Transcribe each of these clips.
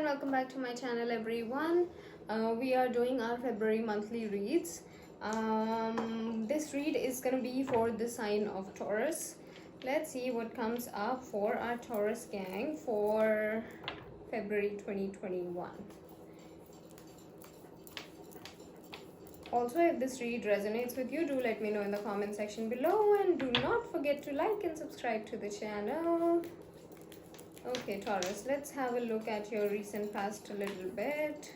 and welcome back to my channel, everyone. We are doing our February monthly reads. This read is going to be for the sign of Taurus. Let's see what comes up for our Taurus gang for February 2021. Also, if this read resonates with you, do let me know in the comment section below, and do not forget to like and subscribe to the channel. Okay, Taurus, let's have a look at your recent past a little bit.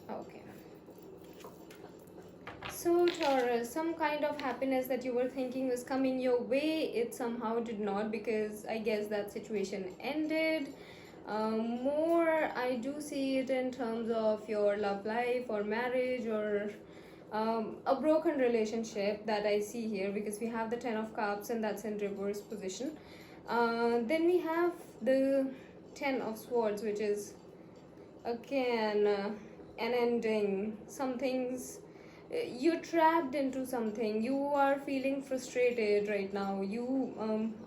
Okay. So, Taurus, some kind of happiness that you were thinking was coming your way, it somehow did not, because I guess that situation ended. More, I do see it in terms of your love life or marriage or a broken relationship that I see here, because we have the 10 of Cups and that's in reverse position. Then we have the 10 of Swords, which is again an ending. Something's you're trapped into something. You are feeling frustrated right now.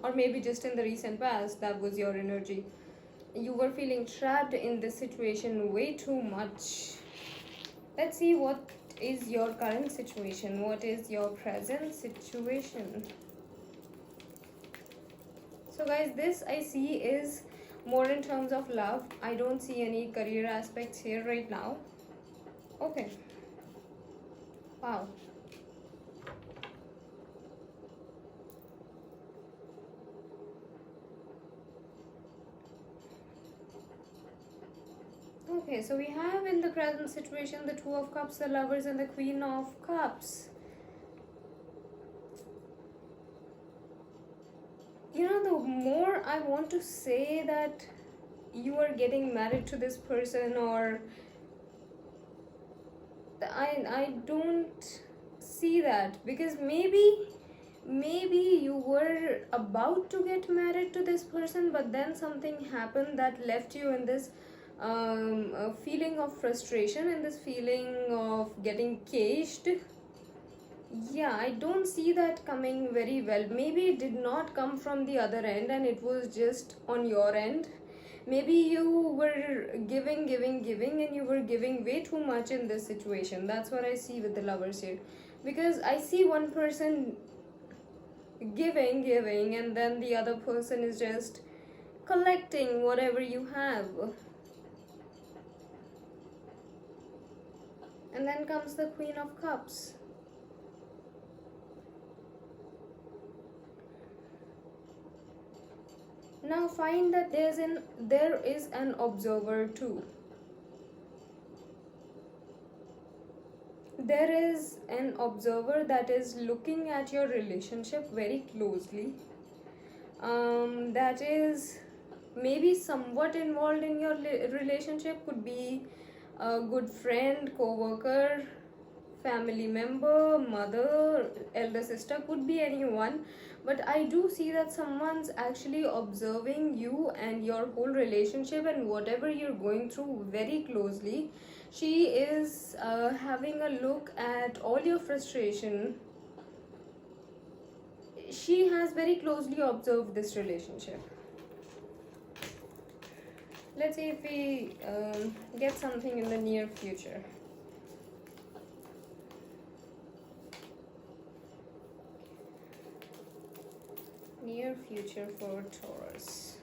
Or maybe just in the recent past, that was your energy. You were feeling trapped in this situation way too much. Let's see what is your current situation. What is your present situation? So guys, this I see is more in terms of love. I don't see any career aspects here right now. Okay. Wow. Okay, so we have in the present situation the Two of Cups, the Lovers, and the Queen of Cups. You know, the more I want to say that you are getting married to this person, or I don't see that, because maybe you were about to get married to this person, but then something happened that left you in this feeling of frustration and this feeling of getting caged. Yeah, I don't see that coming very well. Maybe it did not come from the other end and it was just on your end. Maybe you were giving and you were giving way too much in this situation. That's what I see with the Lovers here, because I see one person giving and then the other person is just collecting whatever you have. And then comes the Queen of Cups. Now find that there is an observer too. There is an observer that is looking at your relationship very closely. That is maybe somewhat involved in your relationship. Could be a good friend, co-worker, family member, mother, elder sister, could be anyone. But I do see that someone's actually observing you and your whole relationship and whatever you're going through very closely. She is having a look at all your frustration. She has very closely observed this relationship. Let's see if we get something in the near future. Near future for Taurus.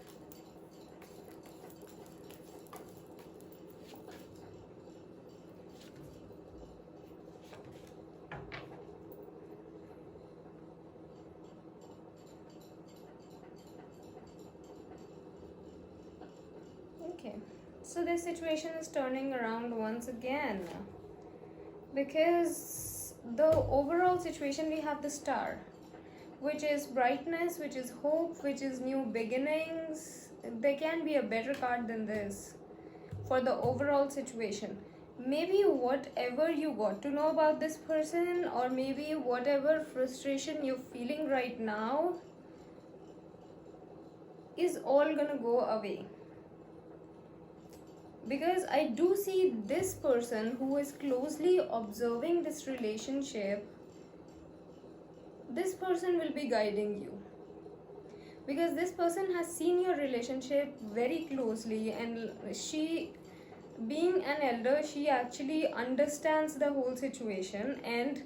Okay, so this situation is turning around once again, because the overall situation, we have the Star, which is brightness, which is hope, which is new beginnings. There can be a better card than this for the overall situation. Maybe whatever you got to know about this person, or maybe whatever frustration you're feeling right now, is all gonna go away. because I do see this person who is closely observing this relationship. This person will be guiding you, because this person has seen your relationship very closely, and she, being an elder, she actually understands the whole situation. And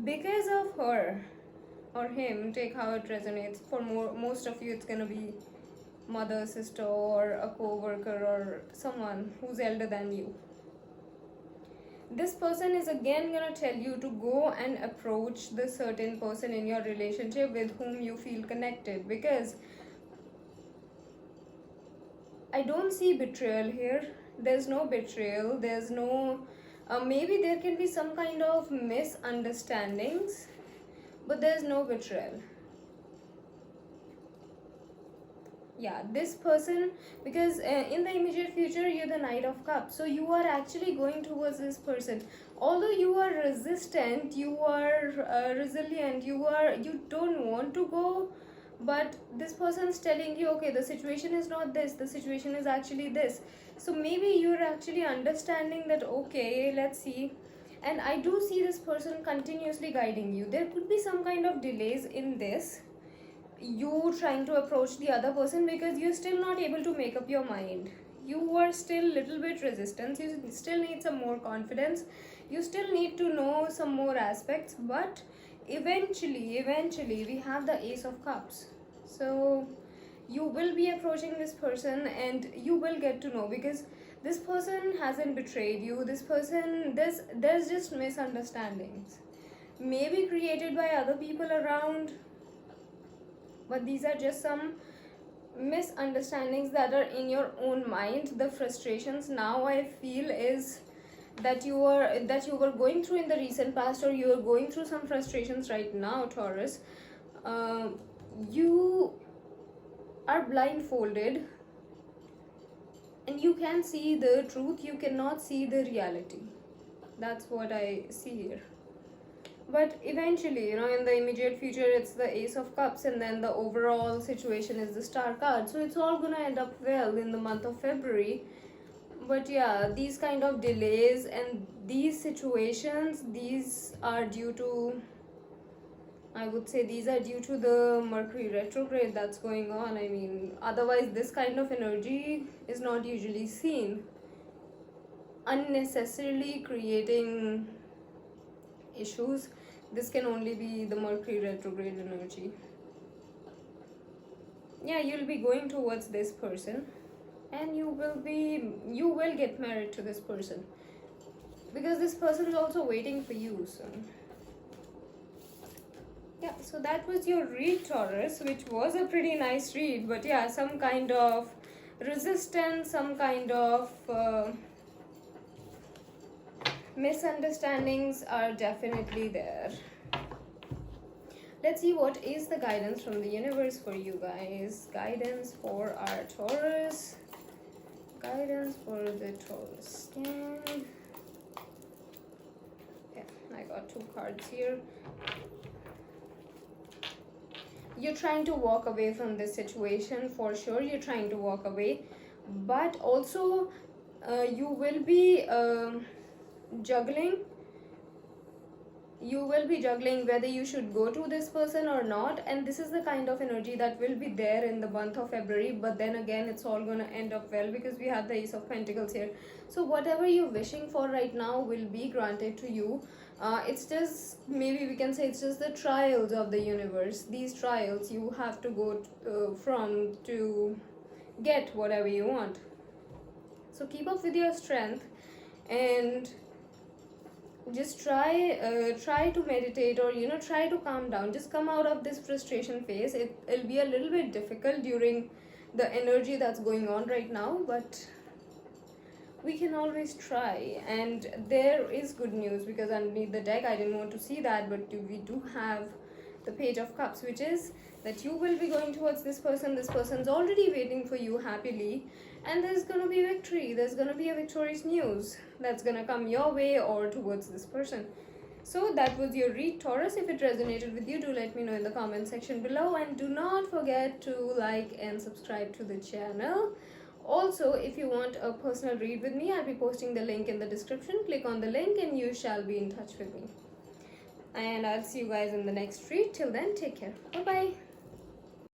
because of her or him, take how it resonates, for most of you it's gonna be mother, sister, or a co-worker, or someone who's elder than you. This person is again gonna tell you to go and approach the certain person in your relationship with whom you feel connected, because I don't see betrayal here. There's no betrayal. There's no. Maybe there can be some kind of misunderstandings, but there's no betrayal. Yeah, this person, because in the immediate future you're the Knight of Cups, so you are actually going towards this person. Although you are resistant, you are resilient, you don't want to go, but this person's telling you, okay, the situation is not this, the situation is actually this. So maybe you're actually understanding that, okay, let's see. And I do see this person continuously guiding you. There could be some kind of delays in this, you trying to approach the other person, because you're still not able to make up your mind. You are still little bit resistant, you still need some more confidence, you still need to know some more aspects. But eventually we have the Ace of Cups. So you will be approaching this person and you will get to know, because this person hasn't betrayed you. This person, there's just misunderstandings, maybe created by other people around, but these are just some misunderstandings that are in your own mind. The frustrations now I feel is that you were going through in the recent past, or you are going through some frustrations right now, Taurus. You are blindfolded and you can see the truth, you cannot see the reality. That's what I see here. But eventually, in the immediate future it's the Ace of Cups, and then the overall situation is the Star card, so it's all gonna end up well in the month of February. But yeah, these kind of delays and these situations, these are due to, I would say, these are due to the Mercury retrograde that's going on. I mean, otherwise this kind of energy is not usually seen. Unnecessarily creating issues, this can only be the Mercury retrograde energy. Yeah, you'll be going towards this person, and you will get married to this person, because this person is also waiting for you. So yeah, so that was your read, Taurus, which was a pretty nice read. But yeah, some kind of resistance, some kind of misunderstandings are definitely there. Let's see what is the guidance from the universe for you guys. Guidance for our Taurus. Guidance for the Taurus scan. Yeah, I got 2 cards here. You're trying to walk away from this situation, for sure. You're trying to walk away, but also you will be juggling. You will be juggling whether you should go to this person or not, and this is the kind of energy that will be there in the month of February. But then again, it's all gonna end up well, because we have the Ace of Pentacles here. So whatever you're wishing for right now will be granted to you. It's just, maybe we can say, it's just the trials of the universe. These trials you have to go from to get whatever you want. So keep up with your strength, and just try to meditate, or try to calm down. Just come out of this frustration phase. It'll be a little bit difficult during the energy that's going on right now, but we can always try. And there is good news, because underneath the deck, I didn't want to see that, but we do have the Page of Cups, which is that you will be going towards this person. This person's already waiting for you happily, and there's gonna be victory. There's gonna be a victorious news that's gonna come your way or towards this person. So that was your read, Taurus. If it resonated with you, do let me know in the comment section below, and do not forget to like and subscribe to the channel. Also, if you want a personal read with me, I'll be posting the link in the description. Click on the link and you shall be in touch with me. And I'll see you guys in the next read. Till then, take care. Bye bye.